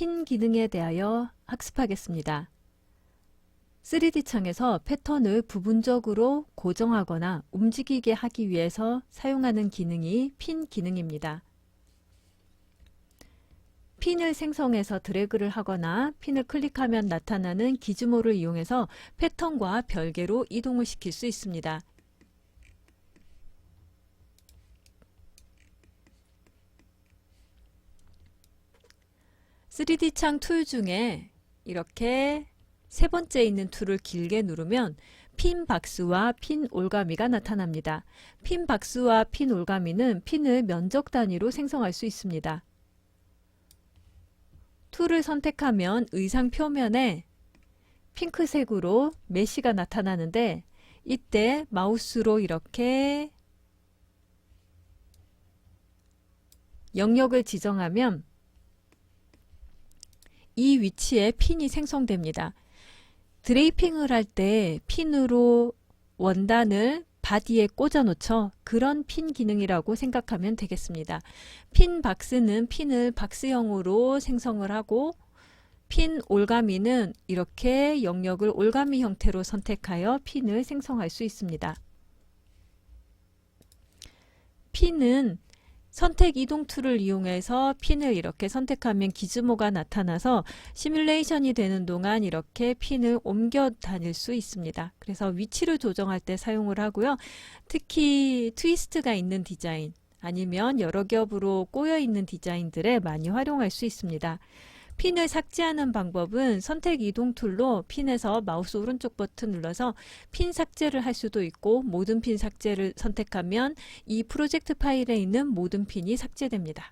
핀 기능에 대하여 학습하겠습니다. 3D 창에서 패턴을 부분적으로 고정하거나 움직이게 하기 위해서 사용하는 기능이 핀 기능입니다. 핀을 생성해서 드래그를 하거나 핀을 클릭하면 나타나는 기즈모를 이용해서 패턴과 별개로 이동을 시킬 수 있습니다. (3D) 창 툴 중에 이렇게 세 번째 있는 툴을 길게 누르면 핀 박스와 핀 올가미가 나타납니다. 핀 박스와 핀 올가미는 핀을 면적 단위로 생성할 수 있습니다. 툴을 선택하면 의상 표면에 핑크색으로 메쉬가 나타나는데 이때 마우스로 이렇게 영역을 지정하면 이 위치에 핀이 생성됩니다. 드레이핑을 할 때 핀으로 원단을 바디에 꽂아 놓죠. 그런 핀 기능이라고 생각하면 되겠습니다. 핀 박스는 핀을 박스형으로 생성을 하고 핀 올가미는 이렇게 영역을 올가미 형태로 선택하여 핀을 생성할 수 있습니다. 핀은 선택 이동 툴을 이용해서 핀을 이렇게 선택하면 기즈모가 나타나서 시뮬레이션이 되는 동안 이렇게 핀을 옮겨 다닐 수 있습니다. 그래서 위치를 조정할 때 사용을 하고요. 특히 트위스트가 있는 디자인 아니면 여러 겹으로 꼬여 있는 디자인들에 많이 활용할 수 있습니다. 핀을 삭제하는 방법은 선택 이동 툴로 핀에서 마우스 오른쪽 버튼 눌러서 핀 삭제를 할 수도 있고 모든 핀 삭제를 선택하면 이 프로젝트 파일에 있는 모든 핀이 삭제됩니다.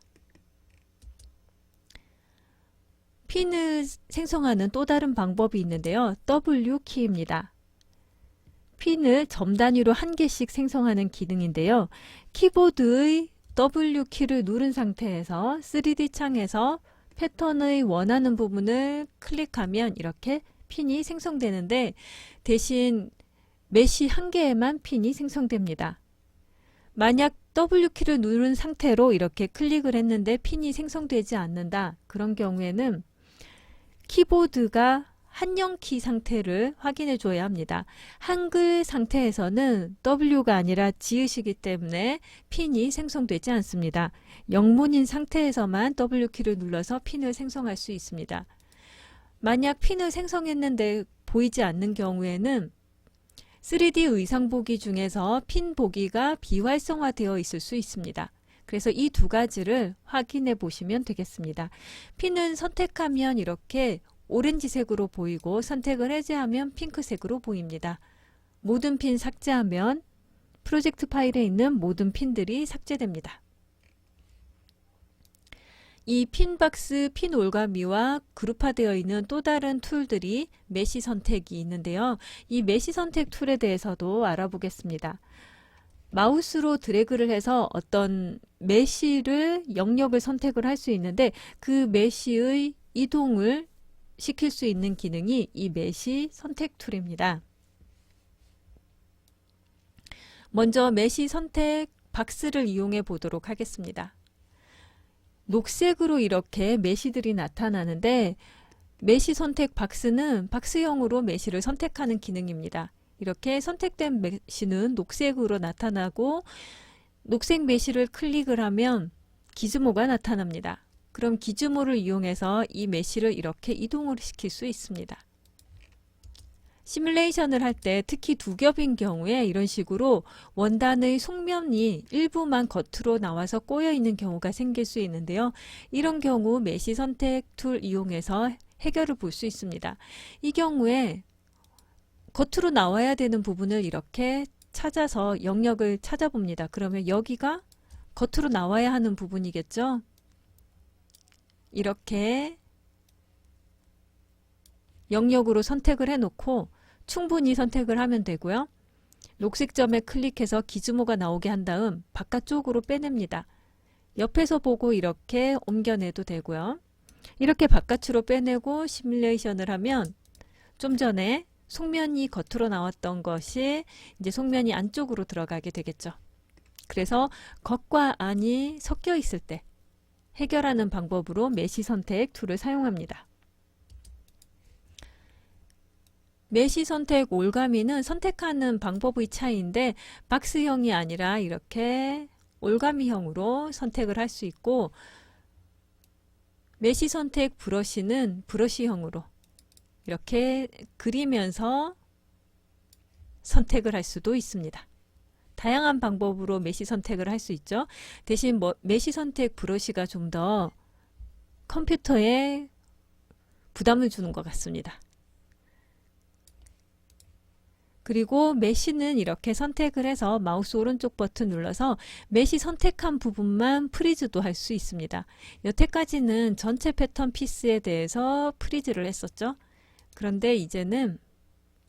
핀을 생성하는 또 다른 방법이 있는데요. W 키입니다. 핀을 점 단위로 한 개씩 생성하는 기능인데요. 키보드의 W 키를 누른 상태에서 3D 창에서 패턴의 원하는 부분을 클릭하면 이렇게 핀이 생성되는데 대신 메쉬 한 개에만 핀이 생성됩니다. 만약 W키를 누른 상태로 이렇게 클릭을 했는데 핀이 생성되지 않는다. 그런 경우에는 키보드가 한영키 상태를 확인해 줘야 합니다. 한글 상태에서는 W가 아니라 지읒이기 때문에 핀이 생성되지 않습니다. 영문인 상태에서만 W키를 눌러서 핀을 생성할 수 있습니다. 만약 핀을 생성했는데 보이지 않는 경우에는 3D 의상 보기 중에서 핀 보기가 비활성화되어 있을 수 있습니다. 그래서 이 두 가지를 확인해 보시면 되겠습니다. 핀은 선택하면 이렇게 오렌지색으로 보이고 선택을 해제하면 핑크색으로 보입니다. 모든 핀 삭제하면 프로젝트 파일에 있는 모든 핀들이 삭제됩니다. 이 핀박스, 핀 올가미와 그룹화되어 있는 또 다른 툴들이 메쉬 선택이 있는데요. 이 메쉬 선택 툴에 대해서도 알아보겠습니다. 마우스로 드래그를 해서 어떤 메쉬를 영역을 선택을 할 수 있는데 그 메쉬의 이동을 시킬 수 있는 기능이 이 메쉬 선택 툴입니다. 먼저 메쉬 선택 박스를 이용해 보도록 하겠습니다. 녹색으로 이렇게 메쉬들이 나타나는데 메쉬 선택 박스는 박스형으로 메쉬를 선택하는 기능입니다. 이렇게 선택된 메쉬는 녹색으로 나타나고 녹색 메쉬를 클릭을 하면 기즈모가 나타납니다. 그럼 기즈모를 이용해서 이 메쉬를 이렇게 이동을 시킬 수 있습니다. 시뮬레이션을 할 때 특히 두 겹인 경우에 이런 식으로 원단의 속면이 일부만 겉으로 나와서 꼬여 있는 경우가 생길 수 있는데요. 이런 경우 메쉬 선택 툴 이용해서 해결을 볼 수 있습니다. 이 경우에 겉으로 나와야 되는 부분을 이렇게 찾아서 영역을 찾아봅니다. 그러면 여기가 겉으로 나와야 하는 부분이겠죠. 이렇게 영역으로 선택을 해놓고 충분히 선택을 하면 되고요. 녹색 점에 클릭해서 기즈모가 나오게 한 다음 바깥쪽으로 빼냅니다. 옆에서 보고 이렇게 옮겨내도 되고요. 이렇게 바깥으로 빼내고 시뮬레이션을 하면 좀 전에 속면이 겉으로 나왔던 것이 이제 속면이 안쪽으로 들어가게 되겠죠. 그래서 겉과 안이 섞여 있을 때 해결하는 방법으로 메시 선택 툴을 사용합니다. 메시 선택 올가미는 선택하는 방법의 차이인데 박스형이 아니라 이렇게 올가미형으로 선택을 할 수 있고, 메시 선택 브러쉬는 브러쉬형으로 이렇게 그리면서 선택을 할 수도 있습니다. 다양한 방법으로 메시 선택을 할 수 있죠. 대신 메시 선택 브러쉬가 좀 더 컴퓨터에 부담을 주는 것 같습니다. 그리고 메시는 이렇게 선택을 해서 마우스 오른쪽 버튼 눌러서 메시 선택한 부분만 프리즈도 할 수 있습니다. 여태까지는 전체 패턴 피스에 대해서 프리즈를 했었죠. 그런데 이제는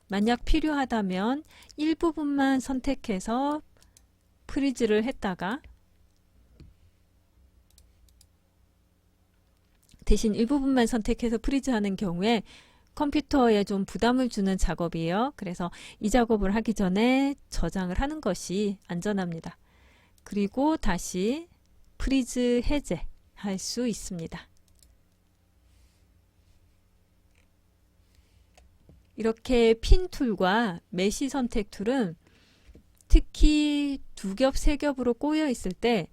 만약 필요하다면 일부분만 선택해서 프리즈를 했다가 대신 일부분만 선택해서 프리즈하는 경우에 컴퓨터에 좀 부담을 주는 작업이에요. 그래서 이 작업을 하기 전에 저장을 하는 것이 안전합니다. 그리고 다시 프리즈 해제할 수 있습니다. 이렇게 핀 툴과 메시 선택 툴은 특히 2겹, 3겹으로 꼬여 있을 때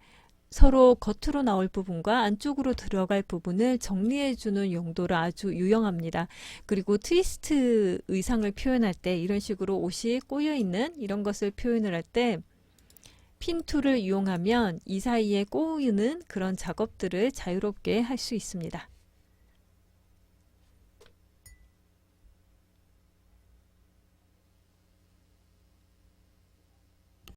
서로 겉으로 나올 부분과 안쪽으로 들어갈 부분을 정리해주는 용도로 아주 유용합니다. 그리고 트위스트 의상을 표현할 때 이런 식으로 옷이 꼬여있는 이런 것을 표현을 할 때 핀 툴을 이용하면 이 사이에 꼬이는 그런 작업들을 자유롭게 할 수 있습니다.